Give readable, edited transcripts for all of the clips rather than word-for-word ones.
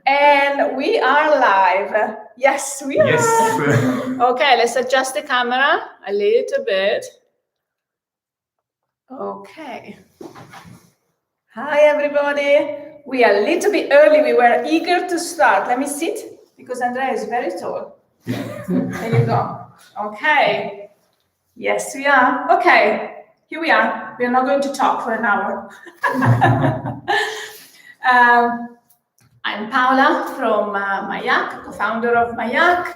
And we are live. Yes, we are. Yes. Okay, let's adjust the camera a little bit. Okay. Hi, everybody. We are a little bit early. We were eager to start. Let me sit, because Andrea is very tall. There you go. Okay. Yes, we are. Okay, here we are. We are not going to talk for an hour. I'm Paola from mYak, co-founder of mYak.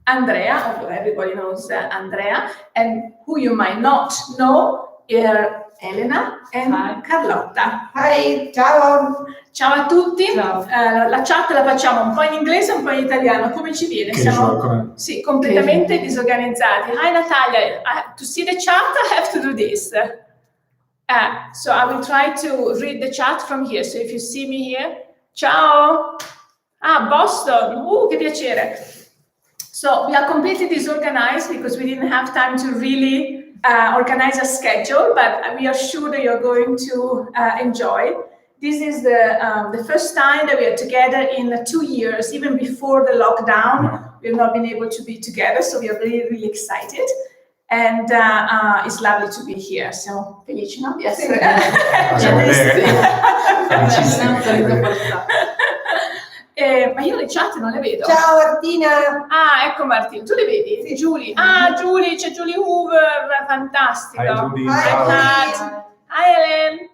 Andrea, although everybody knows Andrea, and who you might not know are Elena and Hi. Carlotta. Hi, ciao! Ciao a tutti. Ciao. La chat la facciamo un po' in inglese e un po' in italiano, come ci viene? Sì, completamente disorganizzati. Hi Natalia, to see the chat I have to do this. So I will try to read the chat from here. So if you see me here, ciao! Ah, Boston, che piacere. So we are completely disorganized because we didn't have time to really organize a schedule, but we are sure that you're going to enjoy. This is the first time that we are together in 2 years. Even before the lockdown, we have not been able to be together, so we are really, really excited. And it's lovely to be here. Siamo felici, no? Yes. Ma io le chat non le vedo. Ciao Martina! Ah, ecco Martina, tu le vedi? Sì. Julie. Ah, Julie, c'è Julie Hoover, fantastico. Hi, Julie. Hi, Ciao. Hi Helen.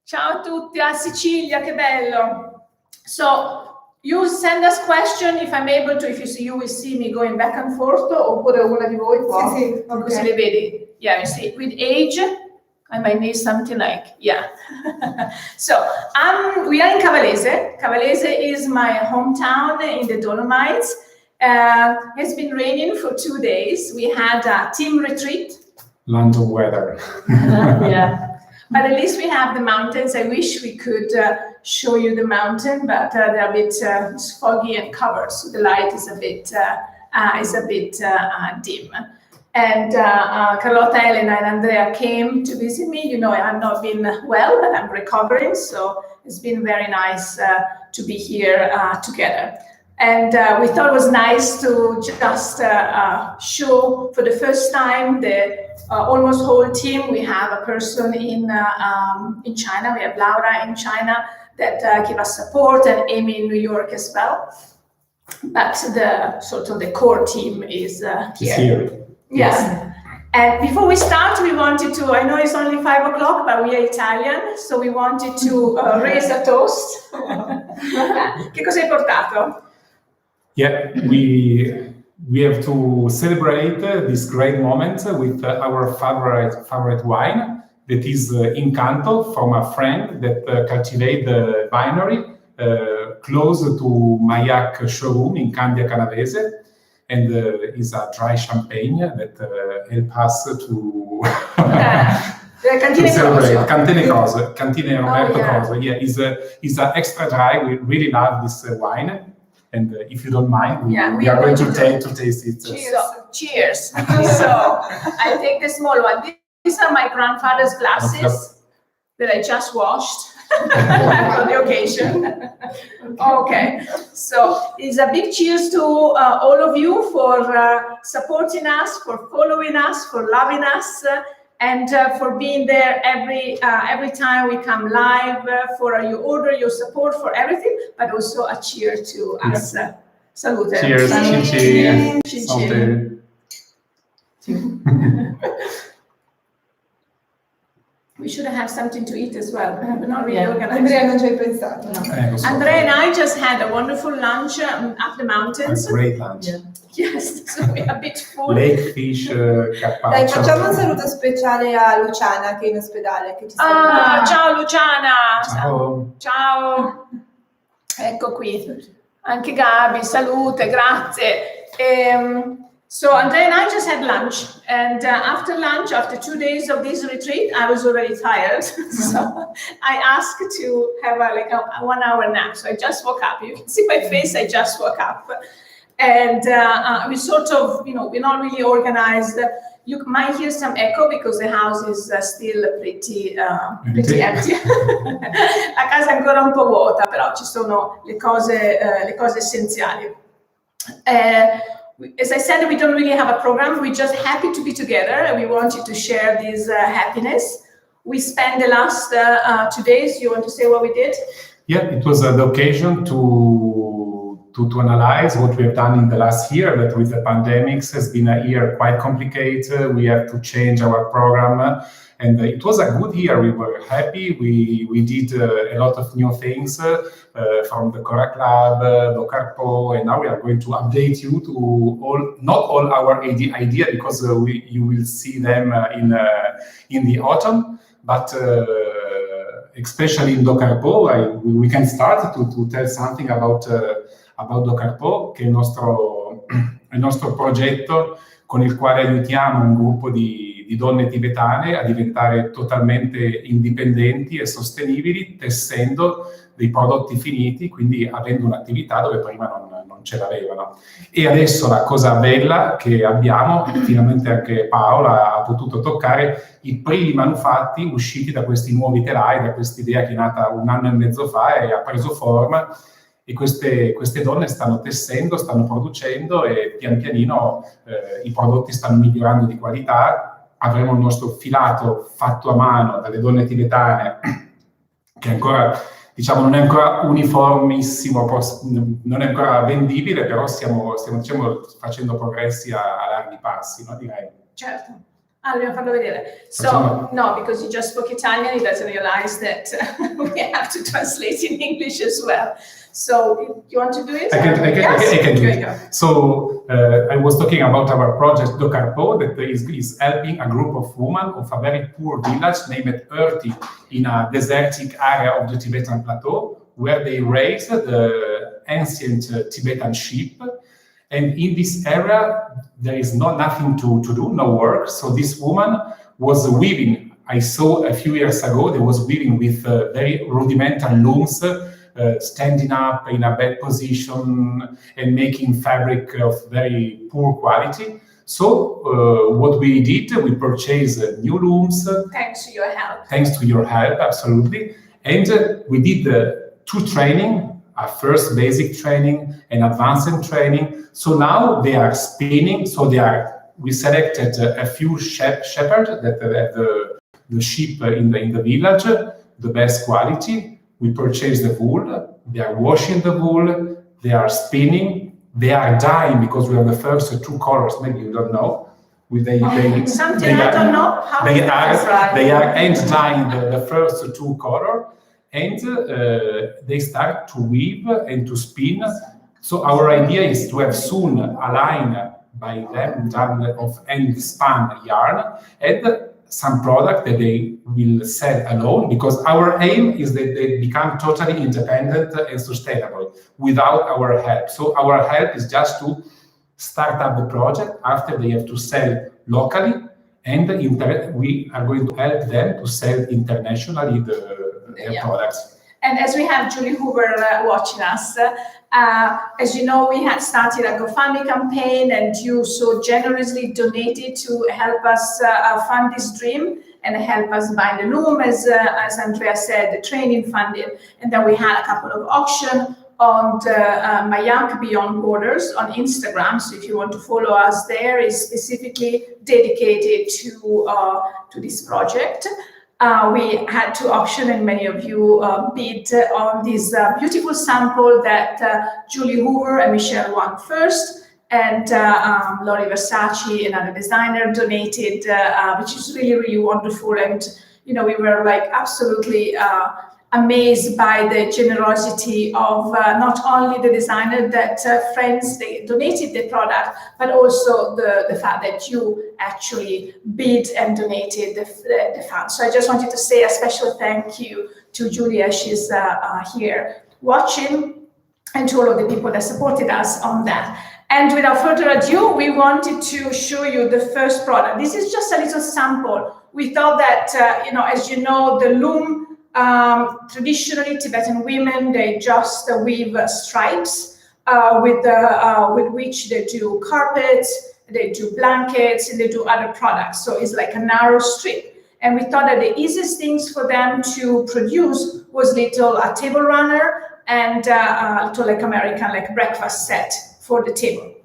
Ciao a tutti, a Sicilia, che bello. So, you send us question if I'm able to, if you will see me going back and forth, oppure una di voi può. Sì, Così le vedi. Yeah, you see, with age, I might need something like, yeah. So, we are in Cavallese. Cavallese is my hometown in the Dolomites. It's been raining for 2 days. We had a team retreat. Land of weather. Yeah. But at least we have the mountains. I wish we could show you the mountain, but they're a bit foggy and covered, so the light is a bit dim. And Carlotta, Elena, and Andrea came to visit me. You know, I've not been well, but I'm recovering, so it's been very nice to be here together. And we thought it was nice to just show for the first time the almost whole team. We have a person in China. We have Laura in China that give us support, and Amy in New York as well. But the core team is here. Yes. And before we start, we wanted to, I know it's only 5 o'clock, but we are Italian, so we wanted to raise a toast. Che cosa hai portato? Yeah, we have to celebrate this great moment with our favorite wine, that is Incanto, from a friend that cultivate the winery close to mYak showroom in Candia Canavese, and is a dry champagne that help us to celebrate. Cantine Roberto Coso. Yeah, is a extra dry. We really love this wine. And if you don't mind, we are going to taste it. Cheers. So, cheers. So I take the small one. These are my grandfather's glasses that I just washed for the occasion. Okay. So it's a big cheers to all of you for supporting us, for following us, for loving us, and for being there every time we come live, for your order, your support, for everything, but also a cheer to us. Salute. Cheers. Chin chin. We should have something to eat as well. We're not really organized. Andrea non ci hai pensato. No. Andrea and I just had a wonderful lunch up the mountains. A great lunch. Yeah. Yes, so we're a bit full. Lake fish, carpaccio. Dai, facciamo un saluto speciale a Luciana che è in ospedale. Che ci Ciao Luciana! Ciao. Ciao! Ecco qui. Anche Gabi, salute, grazie. So Andrea and I just had lunch, and after lunch, after 2 days of this retreat, I was already tired. So I asked to have a 1 hour nap. So I just woke up. You can see my face, I just woke up. And we sort of, we're not really organized. You might hear some echo because the house is still pretty empty. La casa è ancora un po' vuota, però ci sono le cose essenziali. As I said, we don't really have a program. We're just happy to be together, and we wanted to share this happiness. We spent the last 2 days. You want to say what we did? Yeah, it was the occasion to analyze what we have done in the last year. That with the pandemics has been a year quite complicated. We have to change our program, and it was a good year. We were happy. We did a lot of new things from the Cora Club, Docarpo, and now we are going to update you to not all our idea because you will see them in the autumn, but. Especially in Docarpo, we can start to tell something about Docarpo, che è il nostro progetto con il quale aiutiamo un gruppo di donne tibetane a diventare totalmente indipendenti e sostenibili, tessendo dei prodotti finiti, quindi avendo un'attività dove prima non ce l'avevano. E adesso la cosa bella che abbiamo, finalmente anche Paola ha potuto toccare, i primi manufatti usciti da questi nuovi telai, da questa idea che è nata 1 anno e mezzo fa e ha preso forma, e queste donne stanno tessendo, stanno producendo e pian pianino i prodotti stanno migliorando di qualità. Avremo il nostro filato fatto a mano dalle donne tibetane, che ancora, diciamo, non è ancora uniformissimo, non è ancora vendibile, però stiamo diciamo, facendo progressi a larghi passi, no? Direi. Certo. Dobbiamo farlo vedere. So, no, because you just spoke Italian, he doesn't realize that we have to translate in English as well. So, you want to do it? I can do it. So, I was talking about our project Docarpo, that is helping a group of women of a very poor village named Urti in a desertic area of the Tibetan plateau, where they raise the ancient Tibetan sheep. And in this area, there is nothing to do, no work. So this woman was weaving. I saw a few years ago, they was weaving with very rudimental looms, standing up in a bad position and making fabric of very poor quality. So what we did, we purchased new looms. Thanks to your help. Thanks to your help, absolutely. And we did 2 training. A first basic training and advanced training. So now they are spinning. So we selected a few shepherds that have the sheep in the village, the best quality. We purchased the wool. They are washing the wool. They are spinning. They are dyeing because we have the first 2 colors. Maybe you don't know. Something I don't know. How they are hand dyeing the first 2 colors. And they start to weave and to spin. So our idea is to have soon a line by them done of hand spun yarn and some product that they will sell alone, because our aim is that they become totally independent and sustainable without our help. So our help is just to start up the project. After they have to sell locally, and we are going to help them to sell internationally their products. And as we have Julie Hoover watching us, as you know, we had started a GoFundMe campaign, and you so generously donated to help us fund this dream and help us buy the loom, as Andrea said, the training funding. And then we had a couple of auctions on the mYak Beyond Borders on Instagram. So if you want to follow us there, is specifically dedicated to this project. We had to auction, and many of you bid on this beautiful sample that Julie Hoover and Michelle won first, and Lori Versace, another designer, donated, which is really, really wonderful. And, you know, we were like absolutely amazed by the generosity of not only the designer that friends, they donated the product, but also the fact that you actually bid and donated the funds. So I just wanted to say a special thank you to Julia. She's here watching, and to all of the people that supported us on that. And without further ado, we wanted to show you the first product. This is just a little sample. We thought that, you know, as you know, the loom, traditionally Tibetan women, they just weave stripes with which they do carpets they do blankets, and they do other products. So it's like a narrow strip. And we thought that the easiest things for them to produce was a table runner and little like American like breakfast set for the table.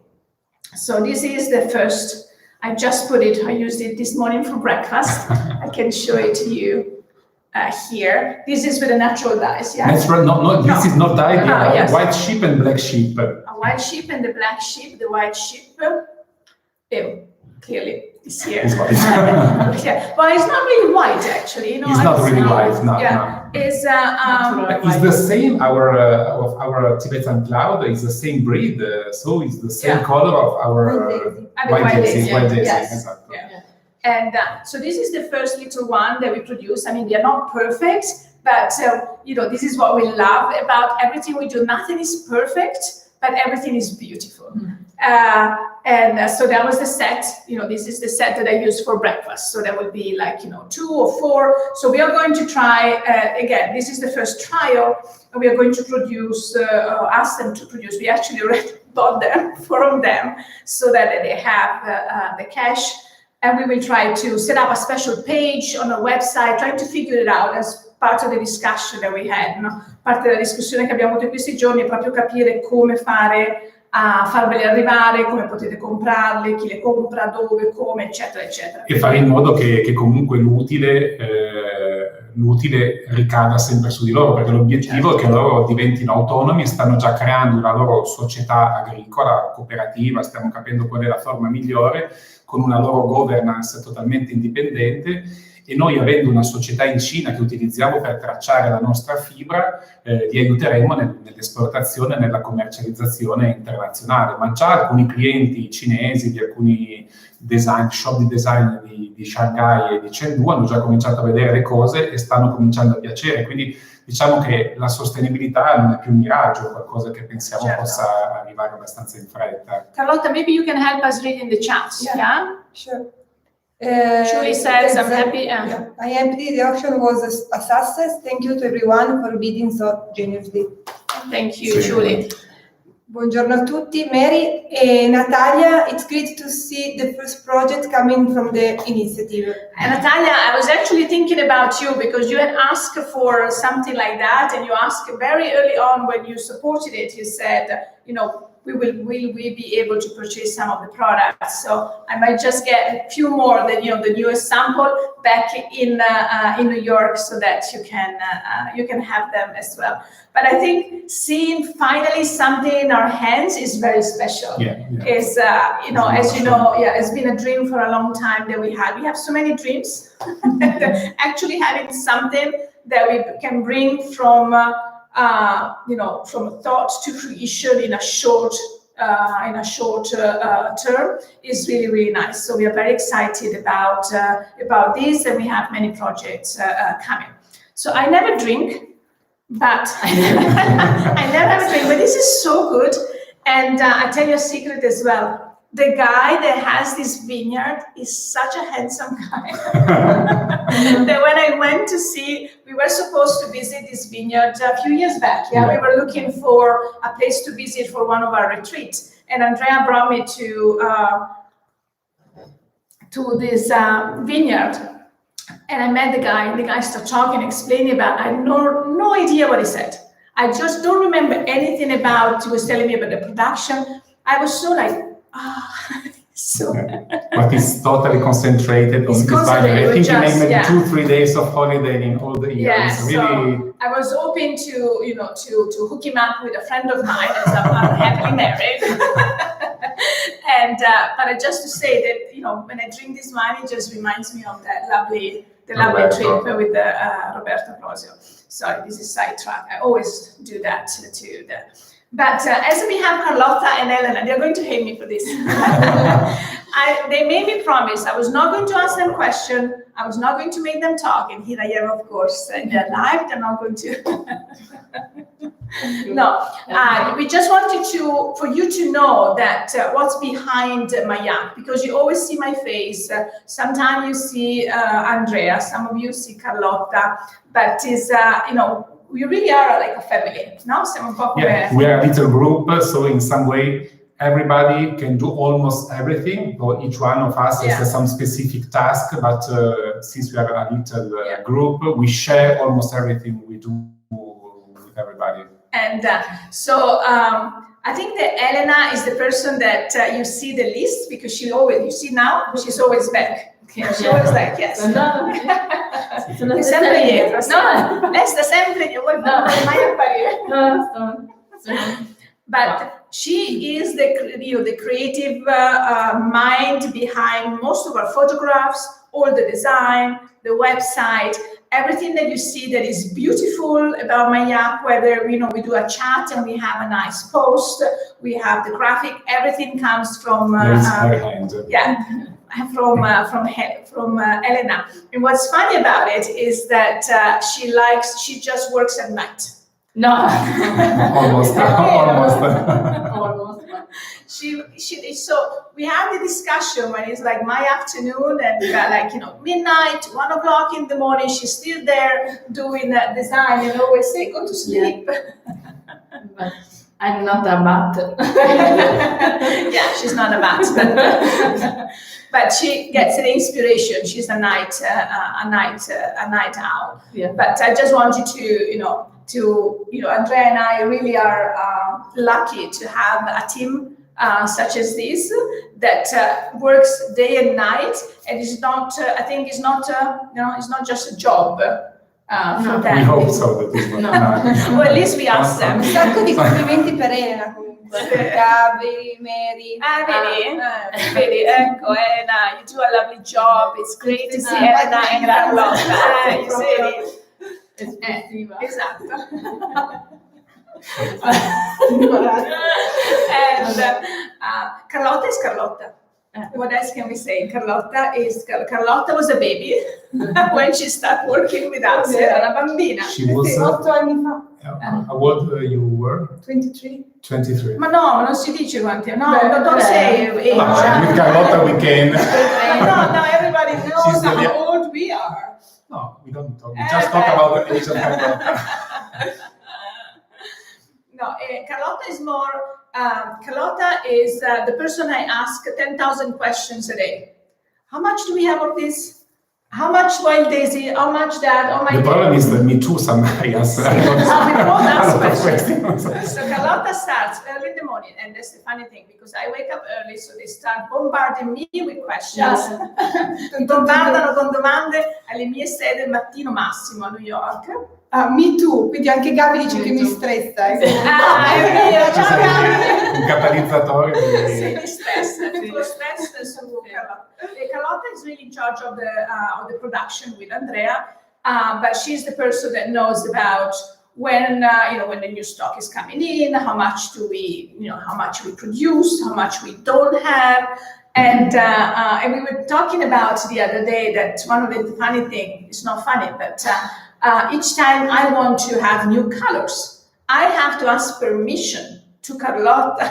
So this is the first. I just put it. I used it this morning for breakfast. I can show it to you here. This is with the natural dyes. Yeah. Natural. No. This is not dyed. Yes. White sheep and black sheep. A white sheep and the black sheep. The white sheep. Clearly. Is here. It's white. Yeah. Well, it's not really white actually. It's not really white. No. It's it's the same. Our Tibetan cloud is the same breed, so it's the same color of our white daisy. Yes. Exactly. Yeah. And so this is the first little one that we produce. I mean, they're not perfect, but this is what we love about everything we do. Nothing is perfect, but everything is beautiful. So that was the set. This is the set that I use for breakfast. So that would be like 2 or 4. So we are going to try again. This is the first trial, and we are going to produce. Ask them to produce. We actually already bought them from them, so that they have the cash. And we will try to set up a special page on a website, trying to figure it out as part of the discussion that we had. Parte della discussione che abbiamo avuto in questi giorni è proprio capire come fare a farveli arrivare, come potete comprarle, chi le compra, dove, come, eccetera, eccetera. E fare in modo che comunque l'utile ricada sempre su di loro, perché l'obiettivo è che loro diventino autonomi e stanno già creando una loro società agricola, cooperativa, stiamo capendo qual è la forma migliore, con una loro governance totalmente indipendente. E noi, avendo una società in Cina che utilizziamo per tracciare la nostra fibra, li aiuteremo nell'esportazione e nella commercializzazione internazionale. Ma già alcuni clienti cinesi di alcuni shop di design di Shanghai e di Chengdu hanno già cominciato a vedere le cose e stanno cominciando a piacere. Quindi diciamo che la sostenibilità non è più un miraggio, è qualcosa che pensiamo possa arrivare abbastanza in fretta. Carlotta, maybe you can help us read in the chats, yeah? Sure. Julie says, I'm happy. I am happy. The auction was a success. Thank you to everyone for bidding so generously. Thank you, Julie. Buongiorno a tutti. Mary e Natalia, it's great to see the first project coming from the initiative. And Natalia, I was actually thinking about you because you had asked for something like that, and you asked very early on when you supported it, you said, will we be able to purchase some of the products? So I might just get a few more than the newest sample back in New York, so that you can have them as well. But I think seeing finally something in our hands is very special. It's it's been a dream for a long time that we had. We have so many dreams. Actually having something that we can bring from thought to fruition in a short term is really, really nice. So we are very excited about this, and we have many projects coming. So I never drink, but I never have a drink. But this is so good, and I tell you a secret as well. The guy that has this vineyard is such a handsome guy that when I went to see, we were supposed to visit this vineyard a few years back. We were looking for a place to visit for one of our retreats, and Andrea brought me to this vineyard, and I met the guy. And the guy started talking, explaining about. I had no idea what he said. I just don't remember anything about. He was telling me about the production. I was so like. But he's totally concentrated on this vineyard. I think he made maybe 2-3 days of holiday in all the year. Yes, really... so I was hoping to hook him up with a friend of mine, as I'm happily married. And but just to say that when I drink this wine, it just reminds me of that lovely trip with Roberto Prosio. Sorry, this is sidetrack. I always do that to the. But as we have Carlotta and Elena, they're going to hate me for this. They made me promise I was not going to ask them questions. I was not going to make them talk. And here I am, of course, in their life. They're not going to. No, we just wanted for you to know that what's behind mYak, because you always see my face. Sometimes you see Andrea. Some of you see Carlotta. But we really are like a family, no? We are a little group, so in some way everybody can do almost everything, or each one of us has some specific task, but since we are a little group, we share almost everything we do with everybody. And so I think that Elena is the person that you see the least, because she's always back. Okay, she's always like, yes. Sempre dietro. No, lei sta sempre dietro. No, mai apparire. No. But she is the creative mind behind most of our photographs, all the design, the website, everything that you see that is beautiful about mYak, whether we do a chat and we have a nice post, we have the graphic, everything comes from from Elena. And what's funny about it is that she just works at night. No, almost. So we have the discussion when it's like my afternoon and midnight, 1 o'clock in the morning. She's still there doing that design, and always say, "Go to sleep." But I'm not a bat. Yeah, she's not a bat, but she gets the inspiration. She's a night owl. Yeah. But I just want you to Andrea and I really are lucky to have a team such as this that works day and night, and is not. I think it's not. It's not just a job. For them. We hope so. That is not Well, at least we ask them. Un sacco di complimenti per Elena comunque. Gabi, Mary. Vedi, ecco, Elena, you do a lovely job. It's great to see Elena and Carlotta. You see? Esatto. And Carlotta is Carlotta. What else can we say? Carlotta was a baby when she started working with us. Era una bambina. She was 8 anni fa. How old you were? 23. 23. Ma no, non si dice quanti. No, don't say age. With Carlotta we can. No, everybody knows how old we are. No, we don't talk. We just talk about the age of Carlotta. No, Carlotta is more. Carlotta is the person I ask 10,000 questions a day. How much do we have of this? How much wild daisy? How much that? Oh my! The problem is that me too. Sometimes we don't ask questions. So Carlotta starts early in the morning, and that's the funny thing, because I wake up early, so they start bombarding me with questions. Bombardano con domande alle mie 6 del mattino massimo a New York. Me too, quindi anche Gabi dice che mi stressa. È vero, ciao Gabi! Un catalizzatore di... Sì, mi stressa, tutto lo stress su Carlotta. Carlotta is really in charge of the production with Andrea, but she's the person that knows about when the new stock is coming in, how much we produce, how much we don't have. And we were talking about the other day that one of the funny things, it's not funny, but each time I want to have new colors, I have to ask permission to Carlotta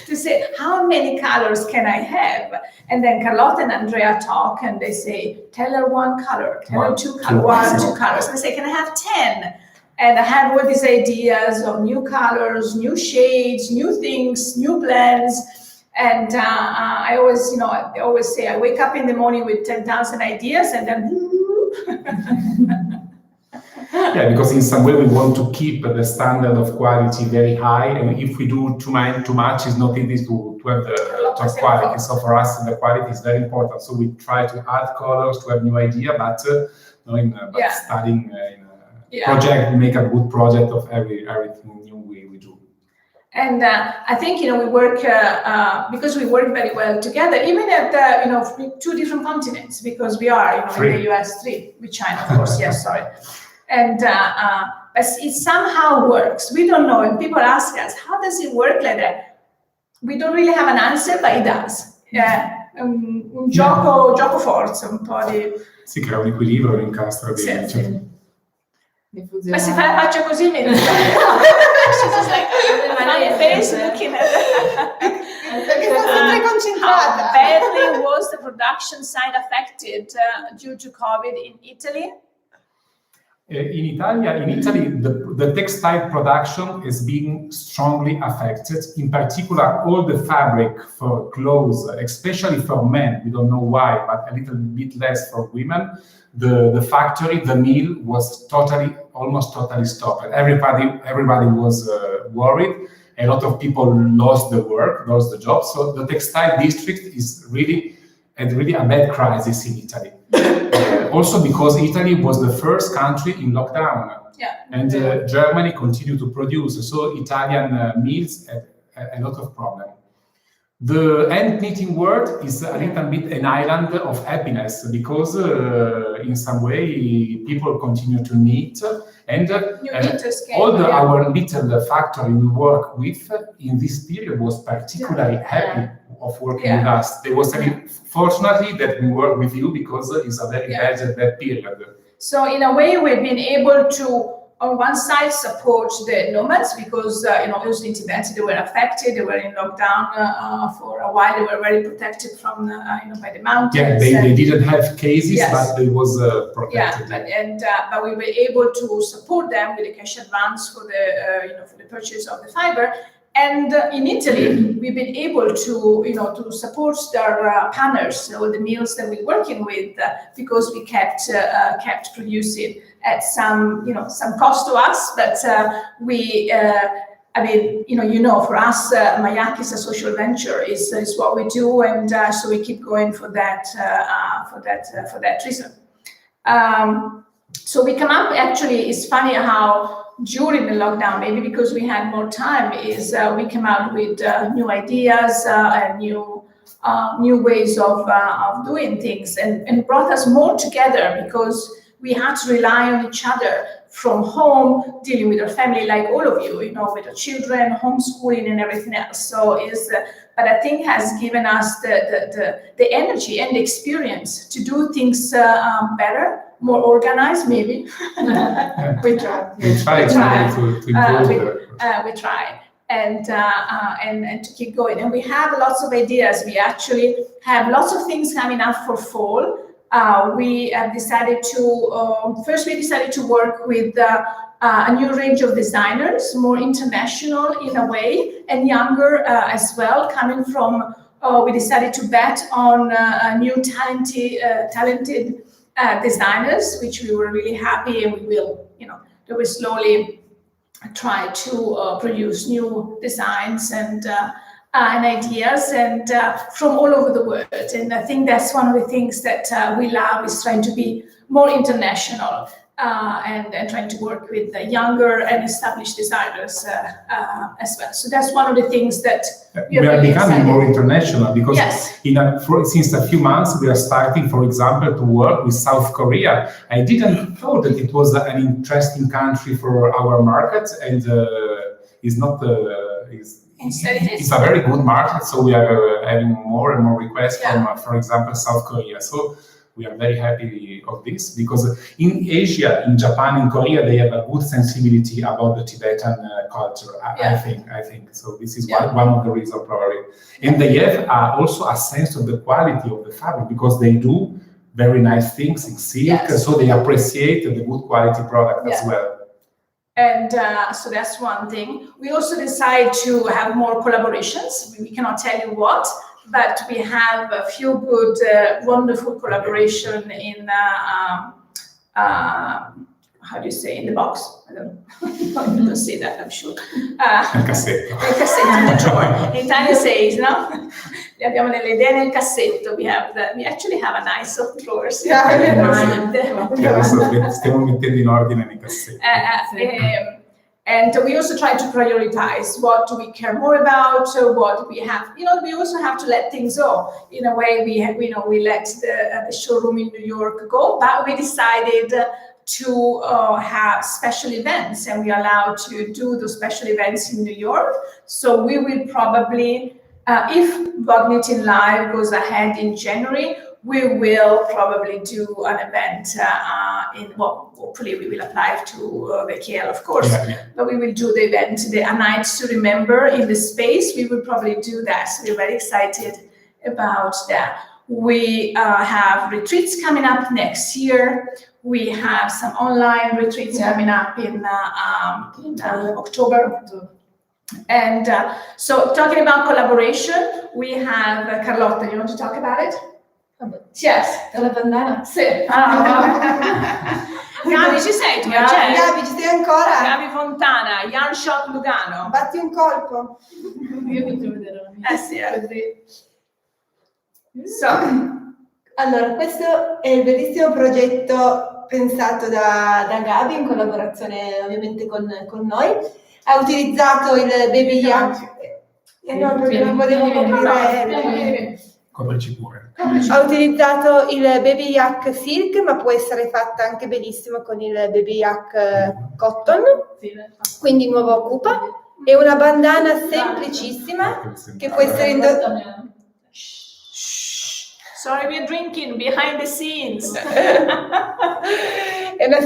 to say, how many colors can I have? And then Carlotta and Andrea talk and they say, tell her one color, tell her two colors. And I say, can I have 10? And I have all these ideas of new colors, new shades, new things, new blends. And I always say, I wake up in the morning with 10,000 ideas and then Yeah, because in some way we want to keep the standard of quality very high, and if we do too much, it's not easy to have the top quality. So for us, the quality is very important. So we try to add colors to have new idea, but studying project, we make a good project of everything new we do. And I think we work because we work very well together, even at 2 different continents, because we are in the US 3 with China, of course. Yes, sorry. And it somehow works. We don't know, and people ask us, how does it work like that? We don't really have an answer, but it does. Un gioco forza, un po' di... Si crea un equilibrio, un incastro di... Ma se fa la faccia così mi dice... She's just like, funny face looking at Perché sto sempre concentrata. How badly was the production side affected due to COVID in Italy? In Italy, the textile production is being strongly affected. In particular, all the fabric for clothes, especially for men, we don't know why, but a little bit less for women. The factory, the mill was almost totally stopped. Everybody was worried. A lot of people lost the work, lost the job. So the textile district is really a bad crisis in Italy. Also because Italy was the first country in lockdown, and Germany continued to produce. So Italian mills had a lot of problems. The hand knitting world is a little bit an island of happiness because in some way people continue to knit, and our little factory we work with in this period was particularly happy of working with us. They was fortunately that we work with you because it's a very bad period. So in a way we've been able to, on one side, support the nomads because obviously in Tibet they were affected, they were in lockdown for a while, they were very protected from by the mountains. Yeah, they didn't have cases, but they was protected. But we were able to support them with a cash advance for the for the purchase of the fiber. And in Italy, we've been able to support their partners, all the mills that we're working with, because we kept producing at some cost to us. But for us, mYak is a social venture. Is what we do, and so we keep going for that reason. So we come up. Actually, it's funny how, during the lockdown, maybe because we had more time, we came out with new ideas and new ways of doing things, and brought us more together because we had to rely on each other from home, dealing with our family, like all of you, with our children, homeschooling and everything else. So but I think has given us the energy and the experience to do things better, more organized, maybe. We try. We try to improve. We try. And to keep going. And we have lots of ideas. We actually have lots of things coming up for fall. We have decided to work with a new range of designers, more international in a way, and younger as well, coming from, we decided to bet on new talented designers, which we were really happy, and we will slowly try to produce new designs and ideas and from all over the world. And I think that's one of the things that we love, is trying to be more international and trying to work with younger and established designers as well. So that's one of the things that we are really becoming more international, because since a few months we are starting, for example, to work with South Korea. I didn't know that it was an interesting country for our market, and it's a very good market, so we are having more and more requests from, for example, South Korea. So we are very happy of this, because in Asia, in Japan, in Korea, they have a good sensibility about the Tibetan culture. I think so. This is one of the reasons, probably, and they have also a sense of the quality of the fabric, because they do very nice things in silk, so they appreciate the good quality product as well. And so that's one thing. We also decide to have more collaborations. We cannot tell you what, but we have a few good, wonderful collaboration in, how do you say, in the box? I don't say that, I'm sure. Nel cassetto. Nel cassetto, in the drawer. In Italian says, no? Le abbiamo nelle idee nel cassetto. We actually have a nice of drawers. Stiamo mettendo in ordine nei cassetti. And we also try to prioritize what do we care more about, what we have. We also have to let things go. In a way, we let the showroom in New York go, but we decided to have special events, and we are allowed to do those special events in New York. So we will probably, if Bug Knitting Live goes ahead in January, we will probably do an event hopefully we will apply to VKL, of course, but we will do the event, A Night to Remember in the space. We will probably do that. So we're very excited about that. We have retreats coming up next year. We have some online retreats coming up in October. And so talking about collaboration, we have Carlotta, you want to talk about it? Yes. La bandana? Sì. Gabi, ci sei tu? Gabi, ci sei ancora? Gabi Fontana, Yarn Shop Lugano. Batti un colpo. Io inizio a vedere la mia. Sì. Allora, questo è il bellissimo progetto pensato da Gabi in collaborazione ovviamente con noi. Ha utilizzato il baby yak. No, perché non volevo coprire. Coprici pure. Ha utilizzato il baby yak silk, ma può essere fatta anche benissimo con il baby yak cotton, quindi nuovo cupa. È una bandana semplicissima che può essere indossata. Sorry, we're drinking behind the scenes. È una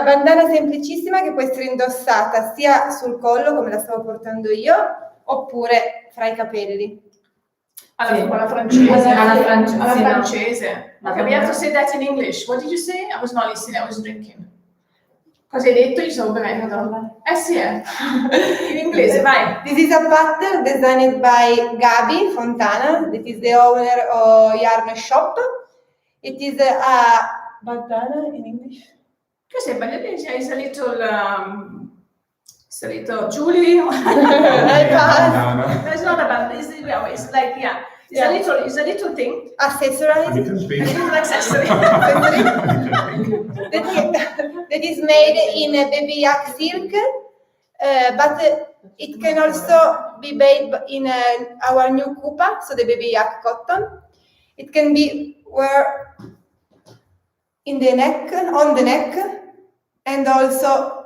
bandana semplicissima che può essere indossata sia sul collo, come la stavo portando io, oppure fra i capelli. Alla francese. Alla francese. Alla francese. No. Okay, we have to say that in English. What did you say? I was not listening, I was drinking. Cosa hai detto? Io stavo bevendo. Sì. In inglese, vai. This is a pattern designed by Gabi Fontana, that is the owner of Yarn Shop. It is a bandana in English. Cos'è bagliatrice? Is a little Julie. Bandana. It's not a bandana. It's like it's a little thing. Accessory. Little accessory. that is made in baby yak silk, but it can also be made in our new kupa, so the baby yak cotton. It can be wear in the neck, on the neck, and also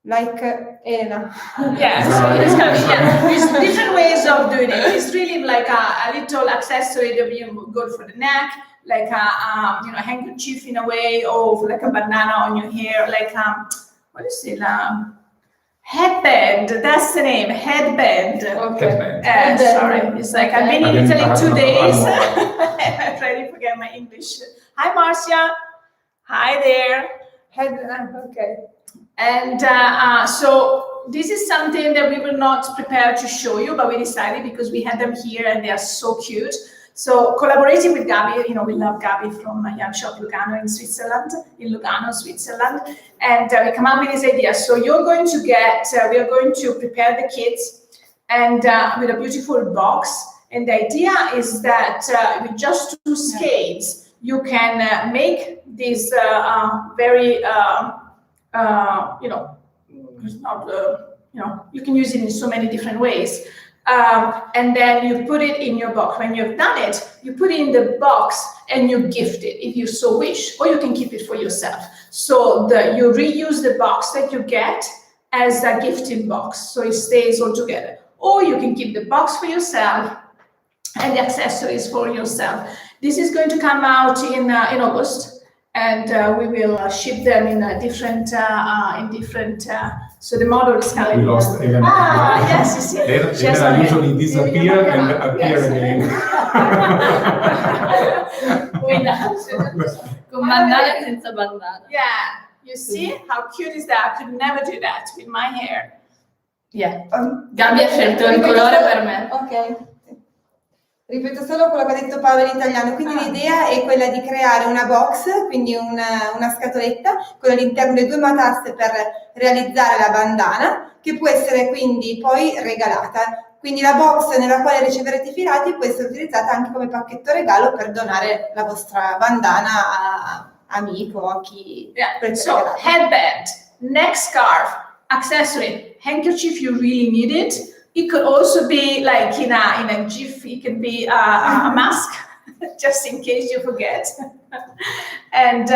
like Elena. Yeah, so it's kind of, there's different ways of doing it. It's really like a little accessory that you go for the neck, like a handkerchief in a way, or like a bandana on your hair, like what is it? Headband. That's the name. Headband. Okay. Sorry, it's like I've been in Italy 2 days. I try to forget my English. Hi, Marcia. Hi there. Okay. And so this is something that we were not prepared to show you, but we decided because we had them here and they are so cute. So collaborating with Gabi, we love Gabi from Yarn Shop Lugano in Switzerland, in Lugano, Switzerland, and we come up with this idea. So you're going to get, we are going to prepare the kits and with a beautiful box. And the idea is that with just 2 skates, you can make this very you can use it in so many different ways. And then you put it in your box. When you've done it, you put it in the box and you gift it if you so wish, or you can keep it for yourself. So you reuse the box that you get as a gifting box, so it stays all together. Or you can keep the box for yourself and the accessories for yourself. This is going to come out in August. And we will ship them in different. So the model is coming. We lost Elena. Yes, you see. Elena usually disappear and appear again. Con bandana e senza bandana. Yeah, you see how cute is that? I could never do that with my hair. Yeah. Gabi ha scelto il colore per me. Ok. Ripeto solo quello che ha detto Paolo in italiano, quindi l'idea è quella di creare una box, quindi una scatoletta con all'interno le 2 matasse per realizzare la bandana, che può essere quindi poi regalata. Quindi la box nella quale riceverete i filati può essere utilizzata anche come pacchetto regalo per donare la vostra bandana a amico, a chi So headband, neck scarf, accessory, handkerchief you really need it. It could also be like in a GIF. It can be a mask, just in case you forget. And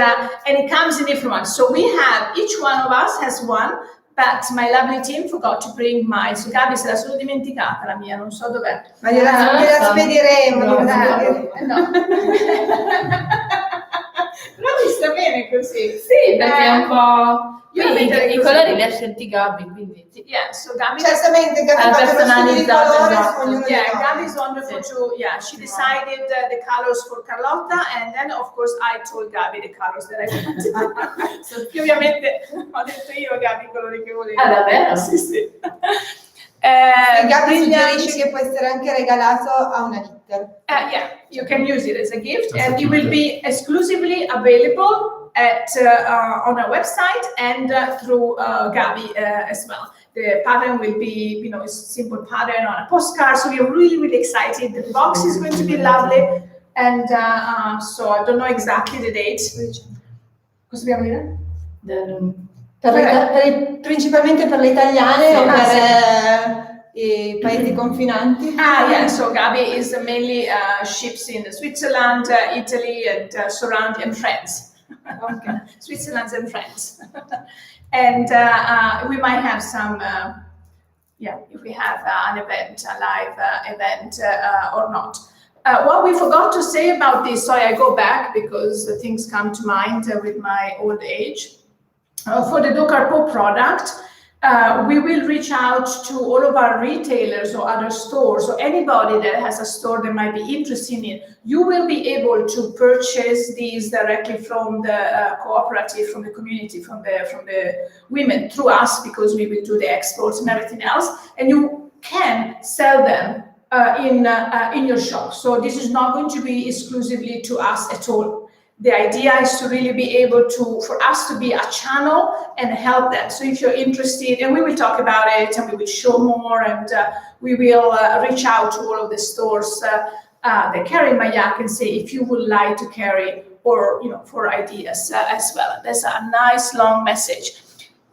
it comes in different ones. So we have, each one of us has one, but my lovely team forgot to bring mine. So Gabi se la sono dimenticata la mia, non so dov'è. Ma gliela spediremo. No. Però mi sta bene così. Sì, perché è un po'... Io I colori li ha scelti Gabi, quindi... Yeah, so Gabi... Certamente, Gabi ha fatto uno studio di colore su ognuno di Yeah, noi. Gabi is wonderful too. Yeah, she decided the colors for Carlotta, and then of course I told Gabi the colors that I wanted. So, ovviamente ho detto io a Gabi i colori che volevo. Ah, davvero? Sì, sì. E Gabi brilliant. suggerisce che può essere anche regalato a una litter. Yeah, you can use it as a gift, and it will be exclusively available at on our website and through Gabi as well. The pattern will be, you know, a simple pattern on a postcard. So we are really, really excited. The box is going to be lovely, and so I don't know exactly the date. Cosa dobbiamo dire? Principalmente per le italiane o per i paesi confinanti? Yeah, so Gabi is mainly ships in Switzerland, Italy, and surrounding, and France. Okay. Switzerland and France. And we might have some, if we have an event, a live event or not. What we forgot to say about this, sorry, I go back because things come to mind with my old age. For the Dokarpo product, we will reach out to all of our retailers or other stores, or anybody that has a store that might be interested in it. You will be able to purchase these directly from the cooperative, from the community, from the women through us, because we will do the exports and everything else, and you can sell them in your shop. So this is not going to be exclusively to us at all. The idea is to really be able to, for us to be a channel and help them. So if you're interested, and we will talk about it, and we will show more, and we will reach out to all of the stores that carry mYak and say if you would like to carry, or for ideas as well. There's a nice long message.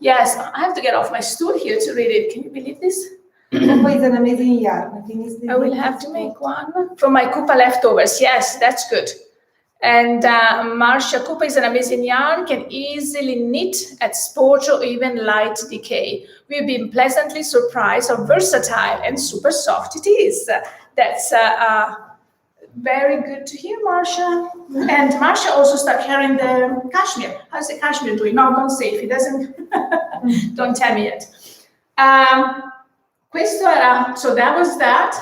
Yes, I have to get off my stool here to read it. Can you believe this? Poi an amazing yarn. I will have to make one from my Kupa leftovers. Yes, that's good. And Marcia, Kupa is an amazing yarn, can easily knit at sport or even light decay. We've been pleasantly surprised how versatile and super soft it is. That's very good to hear, Marcia. And Marcia also started carrying the cashmere. How's the cashmere doing? No, don't say if it doesn't. Don't tell me yet. Questo era, so that was that.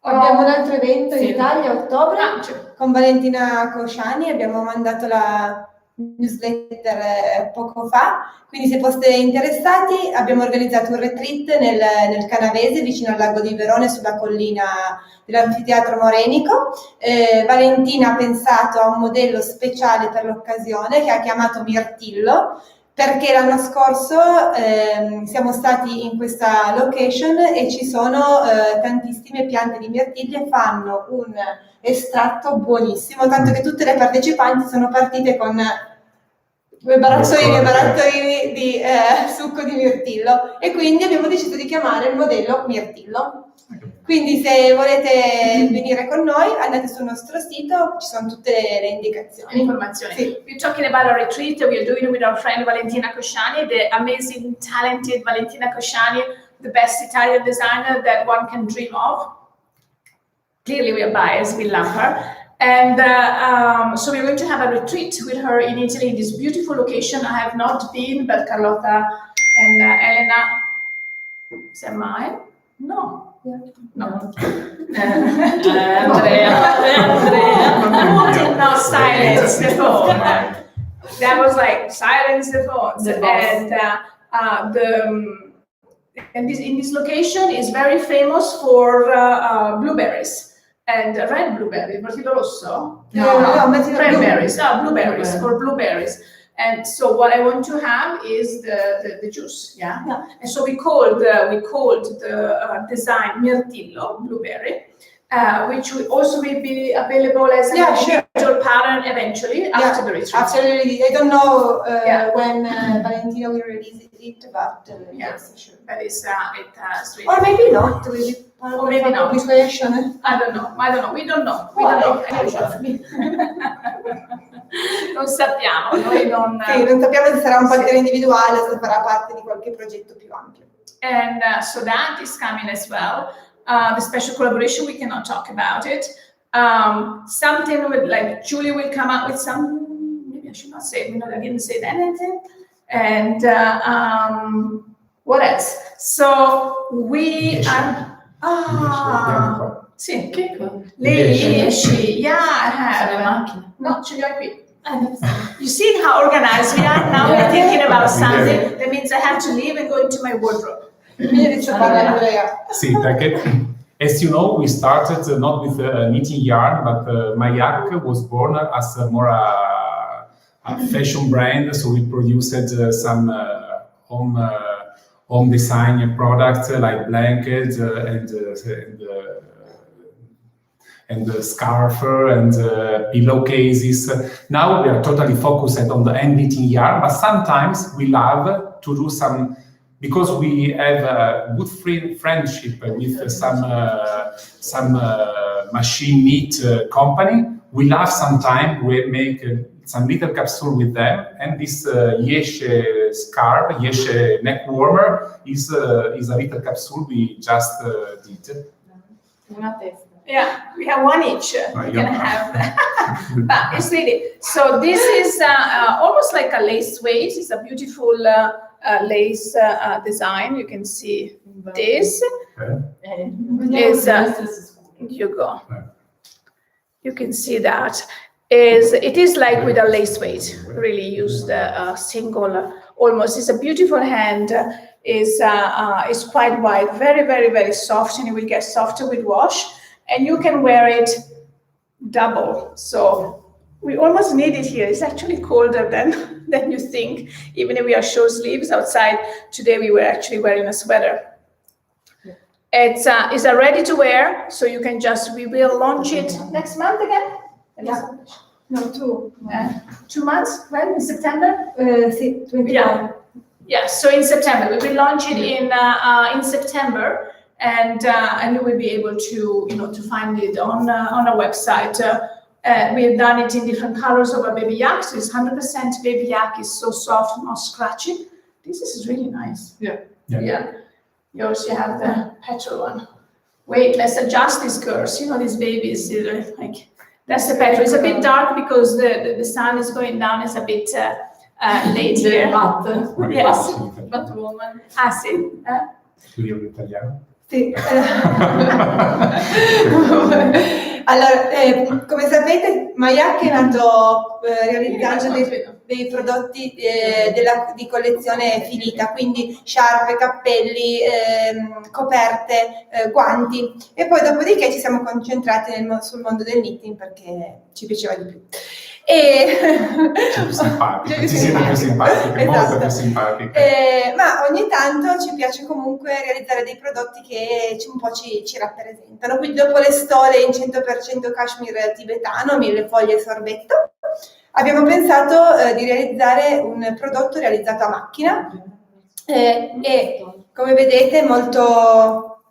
Abbiamo un altro evento in Sì. Italia a ottobre Certo. con Valentina Cosciani, abbiamo mandato la newsletter poco fa, quindi se foste interessati abbiamo organizzato un retreat nel Canavese vicino al lago di Verone sulla collina dell'anfiteatro morenico. Valentina ha pensato a un modello speciale per l'occasione che ha chiamato Mirtillo, perché l'anno scorso siamo stati in questa location e ci sono tantissime piante di mirtilli e fanno un estratto buonissimo, tanto che tutte le partecipanti sono partite con due barattolini di succo di mirtillo, e quindi abbiamo deciso di chiamare il modello Mirtillo. Quindi se volete venire con noi andate sul nostro sito, ci sono tutte le indicazioni. Informazioni. Sì. We're talking about a retreat we are doing with our friend Valentina Cosciani, the amazing, talented Valentina Cosciani, the best Italian designer that one can dream of. Clearly we are biased, we love her. And so we're going to have a retreat with her in Italy in this beautiful location. I have not been, but Carlotta and Elena, is that mine? No. No. Andrea. Who did not silence the phone? That was like silence the phone. And in this location is very famous for blueberries and red blueberries. Partito rosso? No, cranberries. No, blueberries, for blueberries. And so what I want to have is the juice, yeah? And so we called the design Mirtillo blueberry, which will also be available as a digital pattern eventually after the retreat. Absolutely. I don't know when Valentina will release it, but yes, sure. That is it has really. Or maybe not. Or maybe not. I don't know. We don't know. Non sappiamo, noi non... Sì, non sappiamo se sarà un pattern individuale o se farà parte di qualche progetto più ampio. And so that is coming as well. The special collaboration, we cannot talk about it. Something with, like, Julie will come up with some, maybe I should not say, I didn't say anything. And what else? So we are, sì, le riesci, yeah, I have. No, ce li ho qui. You see how organized we are? Now we're thinking about something. That means I have to leave and go into my wardrobe. Sì, perché as you know, we started not with knitting yarn, but mYak was born as more a fashion brand. So we produced some home design products like blankets and scarf and pillowcases. Now we are totally focused on the hand knitting yarn, but sometimes we love to do some, because we have a good friendship with some machine knit company. We love sometimes we make some little capsule with them, and this Yeshe scarf, Yeshe neck warmer is a little capsule we just did. Yeah, we have one each. You can have that. But it's really, so this is almost like a lace waist. It's a beautiful lace design. You can see this. You go. You can see that. It is like with a lace weight, really used single, almost. It's a beautiful hand. Is quite wide, very, very, very soft, and it will get softer with wash. And you can wear it double. So we almost need it here. It's actually colder than you think, even if we are short sleeves outside. Today we were actually wearing a sweater. It's a ready to wear, so you can we will launch it next month again? Yeah. No, 2 months, when? In September? 21. Yeah, so in September. We will launch it in September. And you will be able to to find it on our website. We have done it in different colors of a baby yak, so it's 100% baby yak. It's so soft, not scratchy. This is really nice. Yeah. You also have the petrol one. Wait, let's adjust these curves. These babies, like that's the petrol. It's a bit dark because the sun is going down. It's a bit late here. Yes. But woman. Ah, sì. Studio l'italiano. Sì. Allora, come sapete, mYak è nato realizzando dei prodotti di collezione finita, quindi sciarpe, cappelli, coperte, guanti, e poi dopodiché ci siamo concentrati sul mondo del knitting perché ci piaceva di più. Ci siete più simpatiche, molto più simpatiche. Ma ogni tanto ci piace comunque realizzare dei prodotti che un po' ci rappresentano. Quindi dopo le stole in 100% cashmere tibetano, 1000 foglie sorbetto, abbiamo pensato di realizzare un prodotto realizzato a macchina e come vedete molto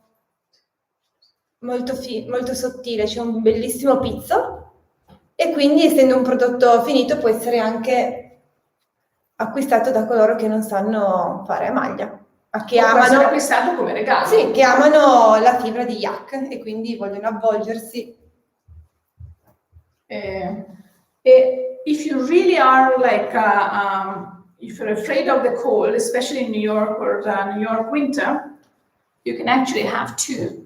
sottile, c'è un bellissimo pizzo. E quindi, essendo un prodotto finito, può essere anche acquistato da coloro che non sanno fare maglia, che amano acquistato come regalo. Sì, che amano la fibra di yak e quindi vogliono avvolgersi. If you really are like, if you're afraid of the cold, especially in New York or the New York winter, you can actually have two.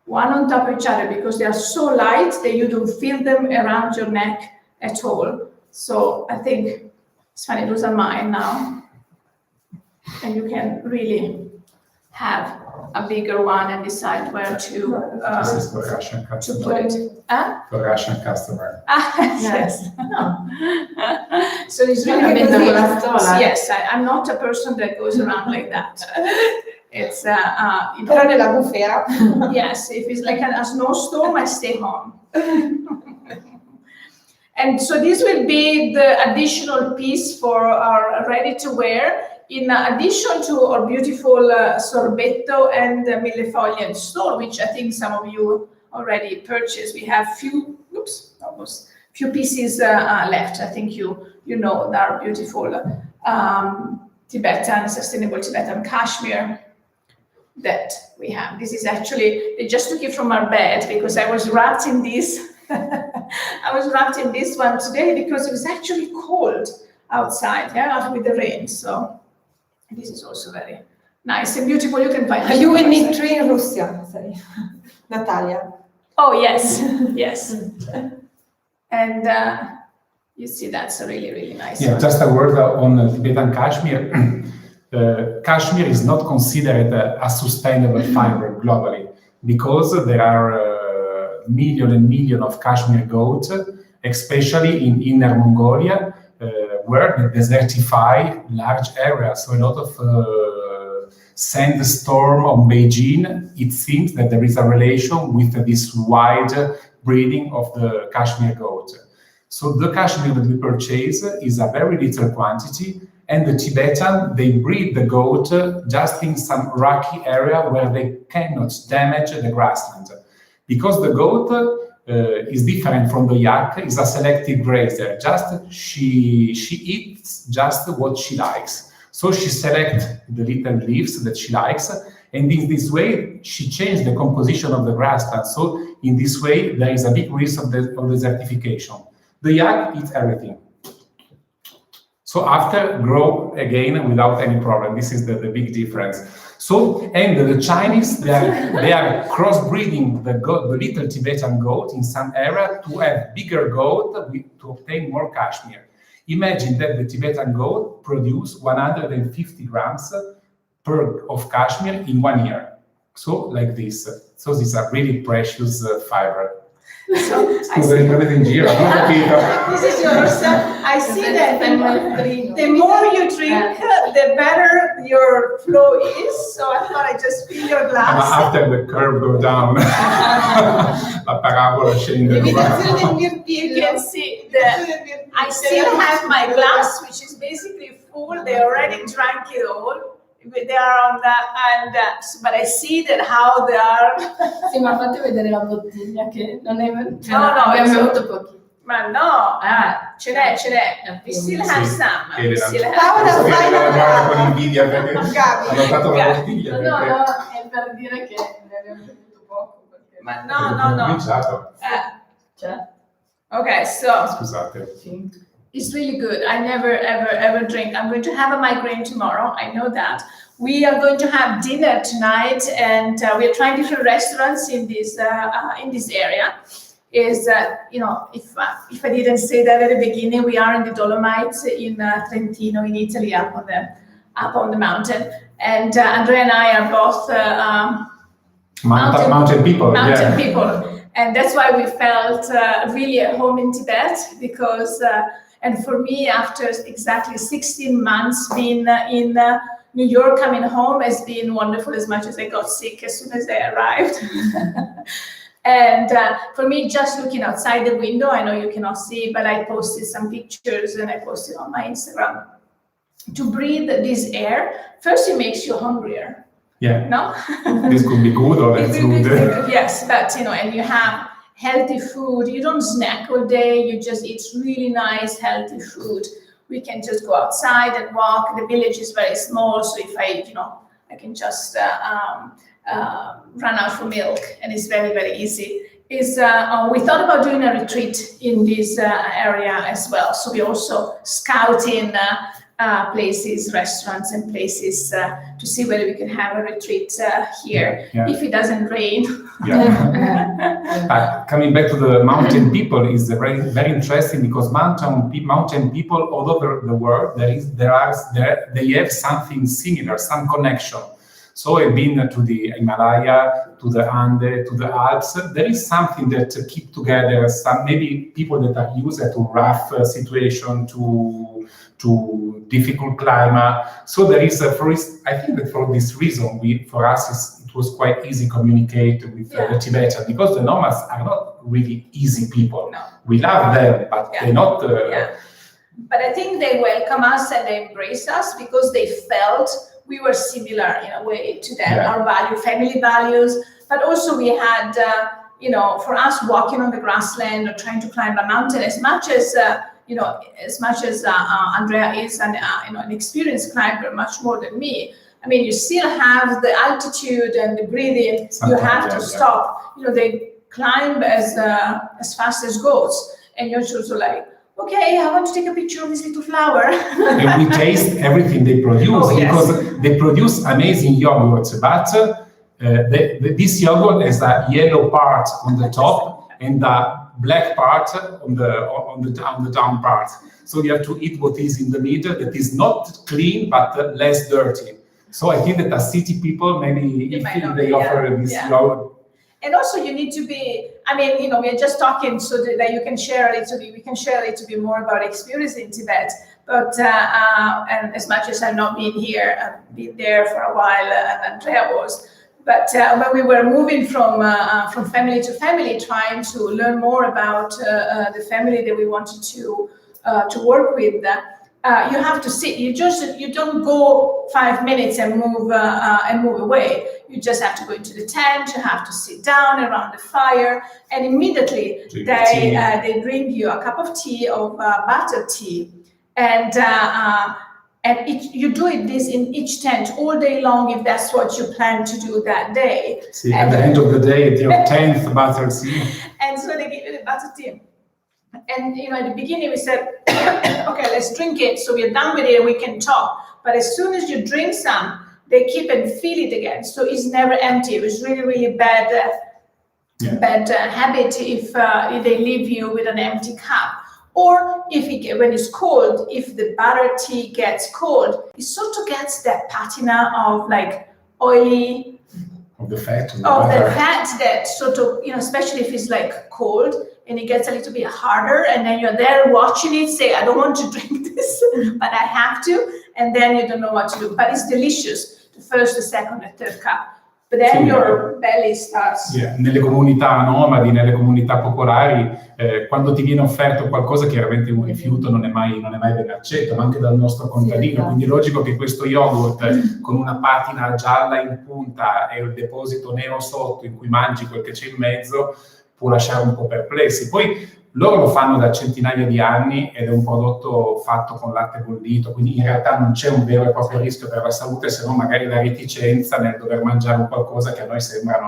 One on top of each other, because they are so light that you don't feel them around your neck at all. So I think it's funny, those are mine now. And you can really have a bigger one and decide where to This is for Russian customer. put it. For Russian customer. Yes. No. So it's really yes, I'm not a person that goes around like that. It's Tranne la bufera. Yes, if it's like a snowstorm, I stay home. And so this will be the additional piece for our ready-to-wear, in addition to our beautiful sorbetto and millefoglie stole, which I think some of you already purchased. We have few pieces left. I think you know our beautiful Tibetan, sustainable Tibetan cashmere that we have. This is actually, they just took it from our bed because I was wrapped in this I was wrapped in this one today because it was actually cold outside, with the rain. So this is also very nice and beautiful. You can find. You will need tree in Russia, say Natalia. Oh yes, yes. And you see, that's a really, really nice. Yeah, one. just a word on Tibetan Kashmir. Kashmir is not considered a sustainable fiber globally because there are millions and millions of Kashmir goats, especially in Inner Mongolia, where they desertify large areas. So a lot of sandstorm on Beijing, it seems that there is a relation with this wide breeding of the Kashmir goat. So the Kashmir that we purchase is a very little quantity, and the Tibetan, they breed the goat just in some rocky area where they cannot damage the grassland. Because the goat is different from the yak, is a selective grazer. Just she eats just what she likes. So she selects the little leaves that she likes, and in this way she changes the composition of the grassland. So in this way there is a big risk of desertification. The yak eats everything. So after grow again without any problem. This is the big difference. So, and the Chinese, they are crossbreeding the little Tibetan goat in some area to have bigger goat to obtain more Kashmir. Imagine that the Tibetan goat produce 150 grams of Kashmir in 1 year. So like this. So these are really precious fiber. So This is yours. I see that the more you drink, the better your flow is. So I thought I'd just fill your glass. After the curve go down, la parabola scende. You can see that I still have my glass, which is basically full. They already drank it all. They are on that, and but I see that how they are. Sì, ma fate vedere la bottiglia che non è No, abbiamo bevuto pochi. Ma no, ce n'è. We still have some. We still have. Paola, fai la con invidia perché ha notato la bottiglia. No, è per dire che ne abbiamo bevuto poco. Perché... Ma no. Cioè. Okay, so. Scusate. Sì. It's really good. I never, ever drink. I'm going to have a migraine tomorrow. I know that. We are going to have dinner tonight, and we are trying different restaurants in this area. Is if I didn't say that at the beginning, we are in the Dolomites in Trentino, in Italy, up on the mountain. And Andrea and I are both Mountain people. Mountain people, and that's why we felt really at home in Tibet because. And for me, after exactly 16 months being in New York, coming home has been wonderful, as much as I got sick as soon as I arrived. And for me, just looking outside the window, I know you cannot see, but I posted some pictures and I posted on my Instagram. To breathe this air, first it makes you hungrier. Yeah. No? This could be good or it's good. Yes, but and you have healthy food. You don't snack all day. You just eat really nice, healthy food. We can just go outside and walk. The village is very small, so if I can just run out for milk, and it's very, very easy. We thought about doing a retreat in this area as well. So we're also scouting places, restaurants, and places to see whether we can have a retreat here if it doesn't rain. Coming back to the mountain people is very, very interesting because mountain people all over the world they have something similar, some connection. So I've been to the Himalaya, to the Andes, to the Alps. There is something that keep together. Some maybe people that are used to rough situation, to difficult climate. So there is I think that for this reason, for us it was quite easy to communicate with the Tibetan because the nomads are not really easy people. No. We love them, but they're not. But I think they welcome us and they embrace us because they felt we were similar in a way to them, our family values, but also we had, for us walking on the grassland or trying to climb a mountain, as much as Andrea is an experienced climber, much more than me. I mean, you still have the altitude and the breathing. Sometimes you have to stop. climb as fast as goats. And you're also like, okay, I want to take a picture of this little flower. And we taste everything they produce, because they produce amazing yogurts, but this yogurt has a yellow part on the top and a black part on the down part. So you have to eat what is in the middle, that is not clean but less dirty. So I think that as city people, maybe if they offer this yogurt. And also you need to be, I mean, you know, we're just talking so that you can share a little bit, we can share a little bit more about experience in Tibet. But, and as much as I've not been here, I've been there for a while, and Andrea was. But when we were moving from family to family, trying to learn more about the family that we wanted to work with, you have to sit. You don't go 5 minutes and move away. You just have to go into the tent. You have to sit down around the fire, and immediately they bring you a cup of tea, of butter tea, and you do this in each tent all day long if that's what you plan to do that day. See, at the end of the day, it's your 10th butter tea. And so they give you the butter tea. And you know, at the beginning we said, okay, let's drink it. So we're done with it and we can talk. But as soon as you drink some, they keep and fill it again. So it's never empty. It was really, really bad habit if they leave you with an empty cup. Or when it's cold, if the butter tea gets cold, it sort of gets that patina of like oily, of the fat that sort of, you know, especially if it's like cold and it gets a little bit harder, and then you're there watching it, say, I don't want to drink this, but I have to, and then you don't know what to do. But it's delicious, the first, the second, the third cup. But then your belly starts. Nelle comunità nomadi, nelle comunità popolari, quando ti viene offerto qualcosa, chiaramente un rifiuto non è mai ben accetto, ma anche dal nostro contadino. Quindi è logico che questo yogurt con una patina gialla in punta e il deposito nero sotto in cui mangi quel che c'è in mezzo può lasciare un po' perplessi. Poi loro lo fanno da centinaia di anni ed è un prodotto fatto con latte bollito, quindi in realtà non c'è un vero e proprio rischio per la salute, se non magari la reticenza nel dover mangiare un qualcosa che a noi sembra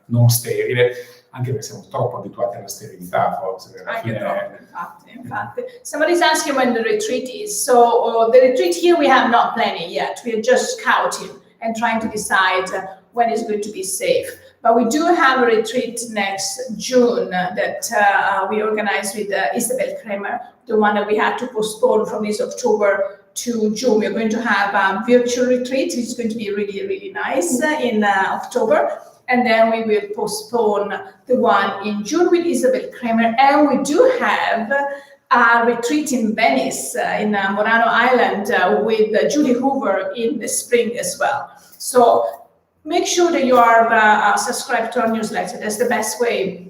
non sterile, anche perché siamo troppo abituati alla sterilità, forse. Alla fine... Infatti. Somebody's asking when the retreat is. So the retreat here we have not planned it yet. We are just scouting and trying to decide when it's going to be safe. But we do have a retreat next June that we organized with Isabel Kramer, the one that we had to postpone from this October to June. We're going to have a virtual retreat. It's going to be really, really nice in October. And then we will postpone the one in June with Isabel Kramer. And we do have a retreat in Venice, in Murano Island, with Julie Hoover in the spring as well. So make sure that you are subscribed to our newsletter. That's the best way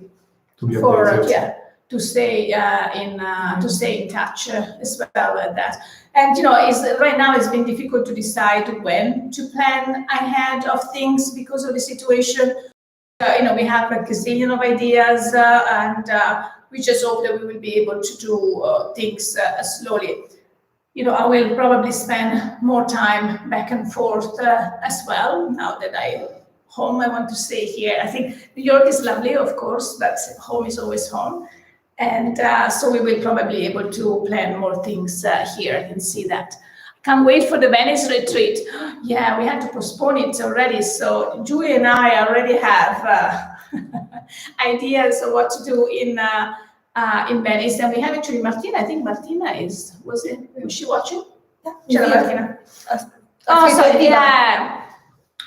to stay in touch as well with that. And you know, right now it's been difficult to decide when to plan ahead of things because of the situation. You know, we have a gazillion of ideas, and we just hope that we will be able to do things slowly. You know, I will probably spend more time back and forth as well, now that I'm home. I want to stay here. I think New York is lovely, of course, but home is always home. And so we will probably be able to plan more things here. I can see that. Can't wait for the Venice retreat. Yeah, we had to postpone it already. So Julie and I already have ideas of what to do in Venice, and we have actually Martina. I think Martina was she watching? Yeah, Martina.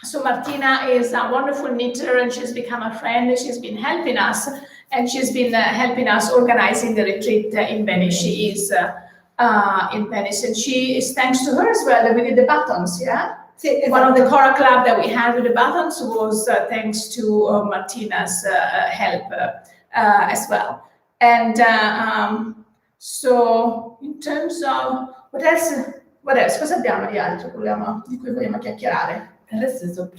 So Martina is a wonderful knitter, and she's become a friend. She's been helping us, and she's been helping us organizing the retreat in Venice. She is in Venice, and she is thanks to her as well that we did the buttons. Yeah. One of the Cora Club that we had with the buttons was thanks to Martina's help as well. And so in terms of what else? Cosa abbiamo di altro di cui vogliamo chiacchierare? Adesso è top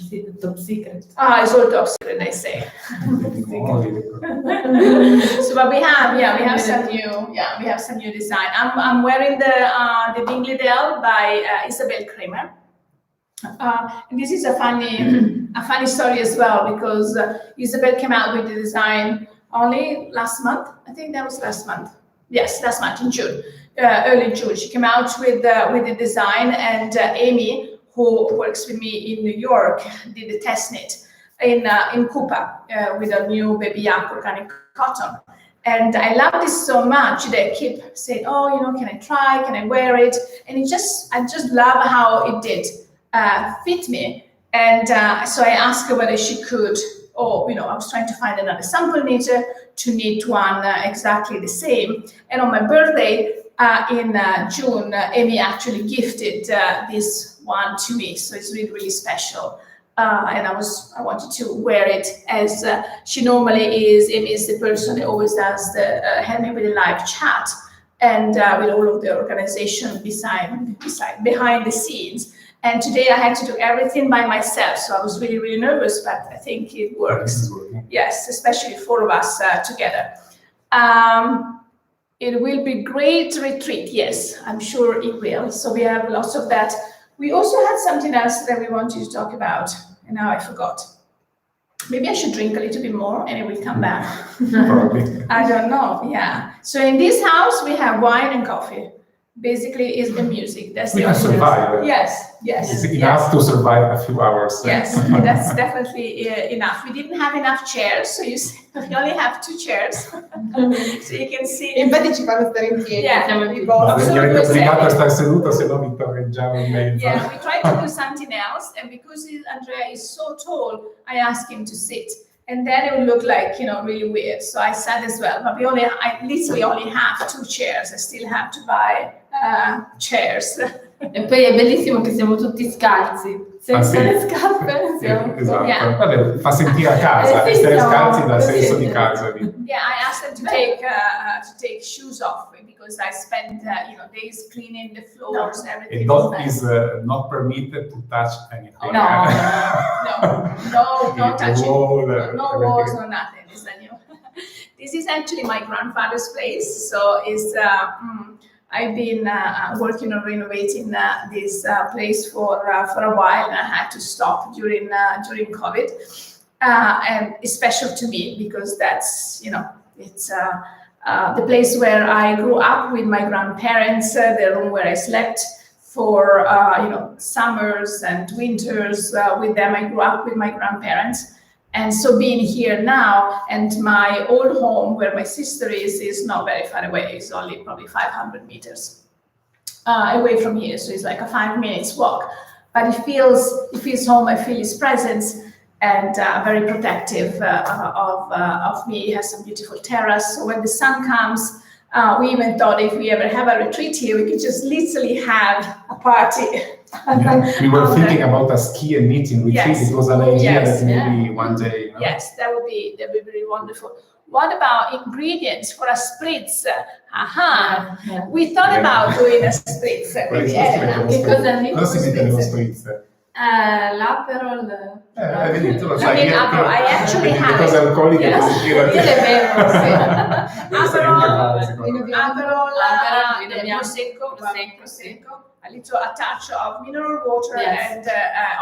secret. It's all top secret, I say. So, but we have some new design. I'm wearing the Dingley Dell by Isabel Kramer. And this is a funny story as well, because Isabel came out with the design only last month. I think that was last month. Yes, last month in June, early June. She came out with the design, and Amy, who works with me in New York, did the test knit in Cuba with a new mYak organic cotton. And I love this so much that I keep saying, oh, can I try? Can I wear it? And I just love how it did fit me. And so I asked her whether she could, or, I was trying to find another sample knitter to knit one exactly the same. And on my birthday in June, Amy actually gifted this one to me. So it's really, really special. And I wanted to wear it as she normally is. Amy is the person that always does the Help Me With a Live chat, and with all of the organization behind the scenes. And today I had to do everything by myself, so I was really, really nervous, but I think it works. Yes, especially 4 of us together. It will be great retreat. Yes, I'm sure it will. So we have lots of that. We also had something else that we wanted to talk about, and now I forgot. Maybe I should drink a little bit more and it will come back. Probably. I don't know, yeah. So in this house, we have wine and coffee. Basically, is the music. That's We the can only survive. Yes. It's enough to survive a few hours. Yes, that's definitely enough. We didn't have enough chairs, so you see, we only have 2 chairs. So you can see. Infatti ci fanno stare in piedi. Yeah, siamo Mi avete obbligato a stare seduto, se no vi torreggiavo in mezzo. Yeah, we tried to do something else, and because Andrea is so tall, I asked him to sit. And then it would look like, really weird. So I sat as well, but I literally only have 2 chairs. I still have to buy chairs. E poi è bellissimo che siamo tutti scalzi, senza le scarpe. Esatto. Yeah. Vabbè, fa sentire a casa, essere scalzi dà senso di casa. Yeah, I asked them to take shoes off because I spent days cleaning the floors, everything. A dog is not permitted to touch anything. Oh, no touching, no walls, no nothing. This is actually my grandfather's place, so it's. I've been working on renovating this place for a while, and I had to stop during COVID. And it's special to me because that's, it's the place where I grew up with my grandparents, the room where I slept for, summers and winters with them. I grew up with my grandparents. And so being here now, and my old home where my sister is not very far away. It's only probably 500 meters away from here. So it's like a 5 minutes walk. But it feels home. I feel his presence, and very protective of me. He has some beautiful terrace. So when the sun comes, we even thought if we ever have a retreat here, we could just literally have a party. Yeah. We were thinking about a ski and knitting retreat. Yes. It was an idea that maybe one day. Yes, that would be really wonderful. What about ingredients for a spritz? We thought about doing a spritz. Che cosa ne Cosa si mette nello spritz? L'Aperol. Vedi, tu lo sai, I actually have cose alcoliche Io le bevo, Aperol, Prosecco. Prosecco, a little touch of mineral water and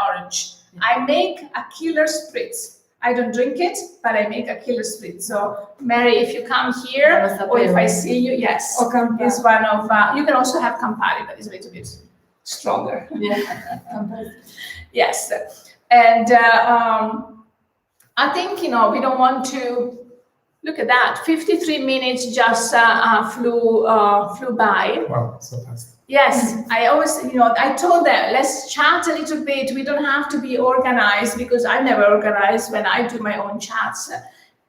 orange. I make a killer spritz. I don't drink it, but I make a killer spritz. So, Mary, if you come here, or if I see you, yes, it's one of. You can also have Campari, but it's a little bit stronger. Yeah. Yes, and I think we don't want to look at that. 53 minutes just flew by. Wow, so fast. Yes, I always, I told them, let's chat a little bit. We don't have to be organized because I never organize when I do my own chats.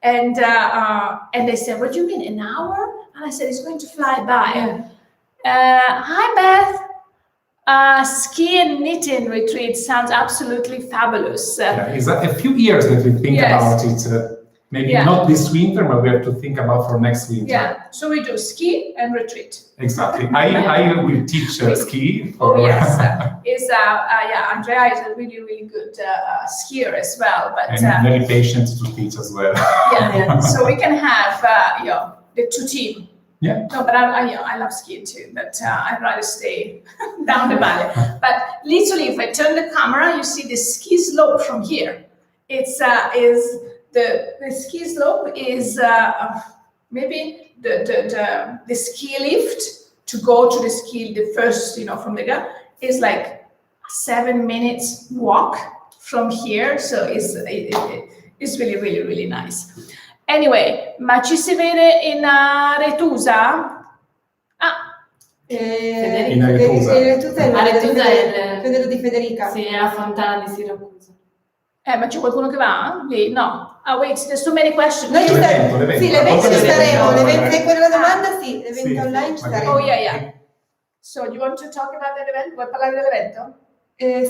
And they said, what do you mean, an hour? And I said, it's going to fly by. Hi, Beth. Ski and knitting retreat sounds absolutely fabulous. It's a few years that we think about it. Maybe not this winter, but we have to think about for next winter. Yeah, so we do ski and retreat. Exactly. I will teach ski. Yes. Andrea is a really, really good skier as well. But and very patient to teach as well. So we can have the 2 teams. Yeah. No, but I love skiing too, but I'd rather stay down the valley. But literally, if I turn the camera, you see the ski slope from here. It's the ski slope is maybe the ski lift to go to the first, from the ground is like 7 minutes walk from here. So it's really, really, really nice. Anyway, ma ci si vede in Aretusa? In Aretusa. Aretusa è Aretusa è il fratello di Federica. Sì, è la fontana di Siracusa. Ma c'è qualcuno che va? Lì? No. Wait, there's so many questions. Noi L'evento. Sì, l'evento ci staremo. L'evento. Se quella domanda, sì, l'evento online ci staremo. Oh, yeah. So, you want to talk about that event? Vuoi parlare dell'evento?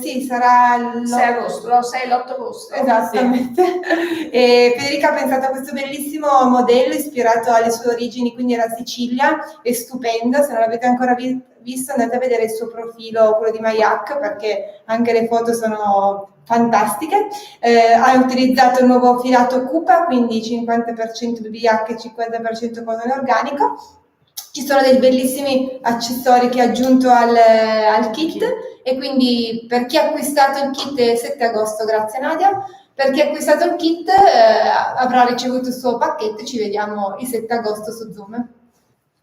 Sì, sarà l'6 agosto, lo 6-8 agosto. Esattamente. Sì. E Federica ha pensato a questo bellissimo modello ispirato alle sue origini, quindi alla Sicilia, è stupendo. Se non l'avete ancora visto, andate a vedere il suo profilo, quello di mYak, perché anche le foto sono fantastiche. Ha utilizzato il nuovo filato Cupa, quindi 50% mYak e 50% cotone organico. Ci sono dei bellissimi accessori che ha aggiunto al kit, e quindi per chi ha acquistato il kit è 7 agosto, grazie Nadia, per chi ha acquistato il kit avrà ricevuto il suo pacchetto. Ci vediamo il 7 agosto su Zoom.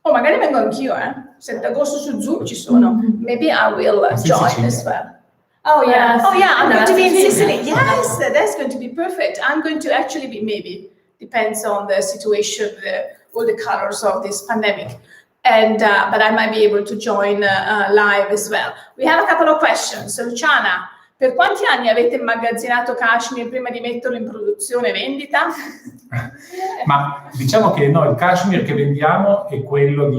Oh, magari vengo anch'io, 7 agosto su Zoom ci sono. Maybe I will join as well. Oh yeah, I'm going to be in Sicily. Yes, that's going to be perfect. I'm going to actually be, maybe, depends on the situation, all the colors of this pandemic. And but I might be able to join live as well. We have a couple of questions. So, Luciana, per quanti anni avete immagazzinato cashmere prima di metterlo in produzione e vendita? Ma diciamo che noi il cashmere che vendiamo è quello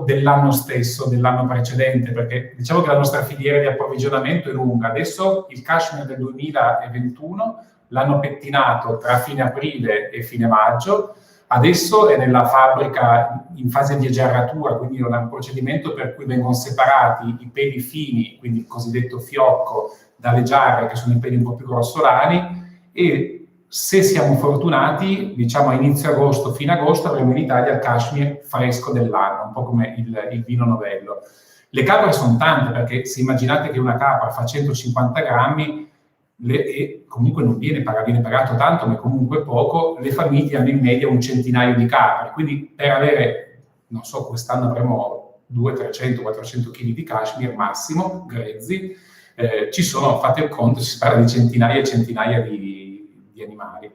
dell'anno stesso, dell'anno precedente, perché diciamo che la nostra filiera di approvvigionamento è lunga. Adesso il cashmere del 2021 l'hanno pettinato tra fine aprile e fine maggio. Adesso è nella fabbrica in fase di agiarratura, quindi è un procedimento per cui vengono separati i peli fini, quindi il cosiddetto fiocco, dalle giarre, che sono i peli un po' più grossolani, e se siamo fortunati, diciamo a inizio agosto, fine agosto, avremo in Italia il cashmere fresco dell'anno, un po' come il vino novello. Le capre sono tante, perché se immaginate che una capra fa 150 grammi, e comunque non viene pagato tanto, ma comunque poco, le famiglie hanno in media un centinaio di capre, quindi per avere, non so, quest'anno avremo 200, 300, 400 kg di cashmere massimo, grezzi, ci sono, fate il conto, si parla di centinaia e centinaia di animali.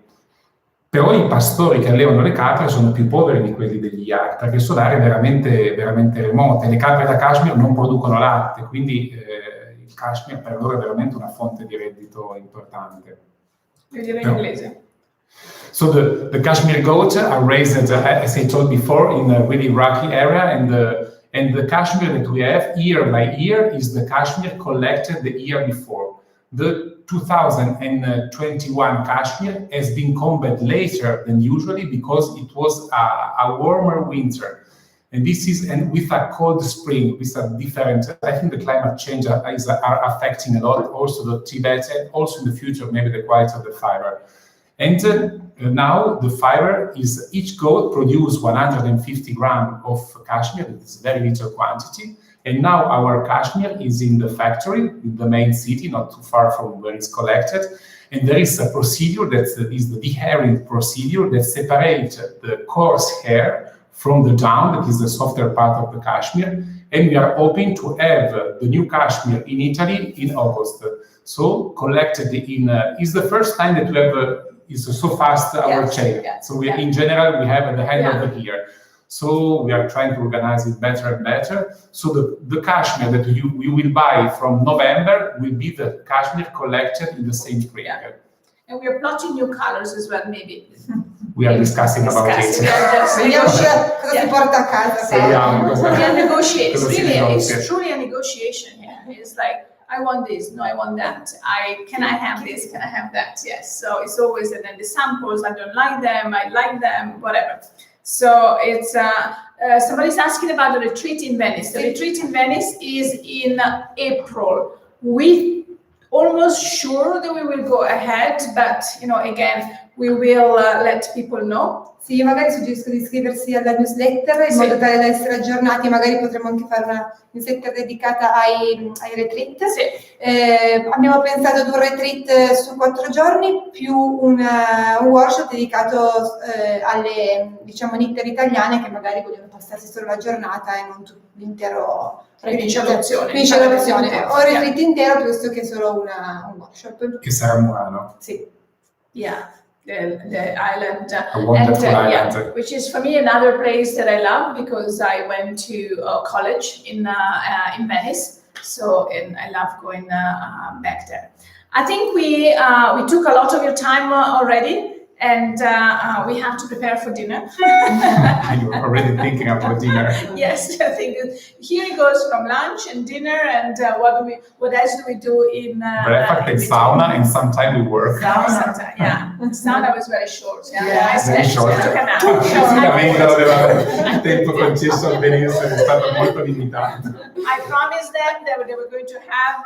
Però i pastori che allevano le capre sono più poveri di quelli degli yak, perché sono aree veramente, veramente remote. Le capre da cashmere non producono latte, quindi il cashmere per loro è veramente una fonte di reddito importante. Devo dire in inglese. So the Kashmir goats are raised, as I told before, in a really rocky area, and the Kashmir that we have year by year is the Kashmir collected the year before. The 2021 Kashmir has been combed later than usually because it was a warmer winter. And this is, and with a cold spring, with a different, I think the climate change are affecting a lot, also the Tibetan, also in the future, maybe the quality of the fiber. And now the fiber is, each goat produce 150 grams of cashmere, it's very little quantity. And now our cashmere is in the factory, in the main city, not too far from where it's collected. And there is a procedure that is the dehairing procedure that separates the coarse hair from the down, that is the softer part of the cashmere. And we are hoping to have the new cashmere in Italy in August. So collected in, is the first time that we have, is so fast our chain. Yes, So we, in general, we have at the end of the year. So we are trying to organize it better and better. So the cashmere that we will buy from November will be the cashmere collected in the same spring. Yeah. And we are plotting new colors as well, maybe. We are discussing about it. We are just Vediamo cosa si porta a casa. We are negotiating. Cosa si Really, it's risolve. truly a negotiation here. It's like, I want this, no, I want that. Can I have this? Can I have that? Yes. So it's always, and then the samples, I don't like them, I like them, whatever. So it's, somebody's asking about the retreat in Venice. The retreat in Venice is in April. We almost sure that we will go ahead, but again, we will let people know. Sì, io magari suggerisco di iscriversi alla newsletter in modo tale da essere aggiornati, magari potremo anche fare una newsletter dedicata ai retreat. Abbiamo pensato ad un retreat su 4 giorni più un workshop dedicato alle, diciamo, knitter italiane che magari vogliono passarsi solo la giornata e non l'intero l'opzione. O il retreat intero piuttosto che solo un workshop. Che sarà a Murano. Sì. Yeah. The island, a wonderful island. Yeah, which is for me another place that I love because I went to college in Venice, so I love going back there. I think we took a lot of your time already, and we have to prepare for dinner. You're already thinking about dinner. Yes, I think here it goes from lunch and dinner, and what else do we do in breakfast and sauna, and sometimes we work. Sauna, yeah. Sauna was very short. Yeah, very short. Il tempo concesso al benessere è stato molto limitato. I promised them that they were going to have,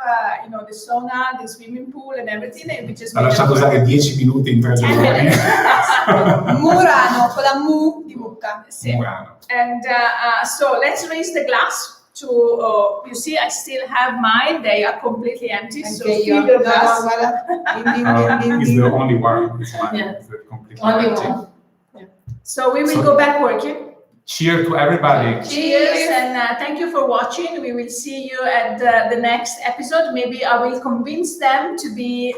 the sauna, the swimming pool, and everything, and we just. Ha lasciato usare 10 minuti in 3 giorni. Murano, con la mu di mucca. Sì. Murano. And so let's raise the glass to, you see, I still have mine. They are completely empty. So fill your glass. It's the only one. It's mine. Yeah. It's completely Only empty. one. Yeah. So we will go back working. Cheers to everybody. Cheers, and thank you for watching. We will see you at the next episode. Maybe I will convince them to be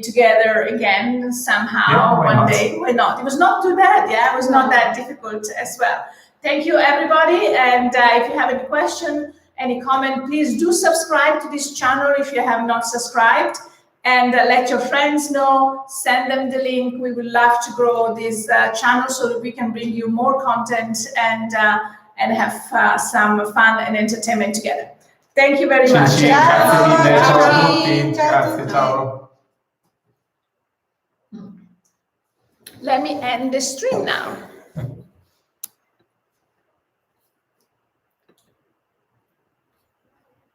together again somehow one day. Why not? It was not too bad. Yeah, it was not that difficult as well. Thank you, everybody. And if you have any question, any comment, please do subscribe to this channel if you have not subscribed. And let your friends know, send them the link. We would love to grow this channel so that we can bring you more content and have some fun and entertainment together. Thank you very much. Ciao a tutti. Grazie, ciao. Let me end the stream now.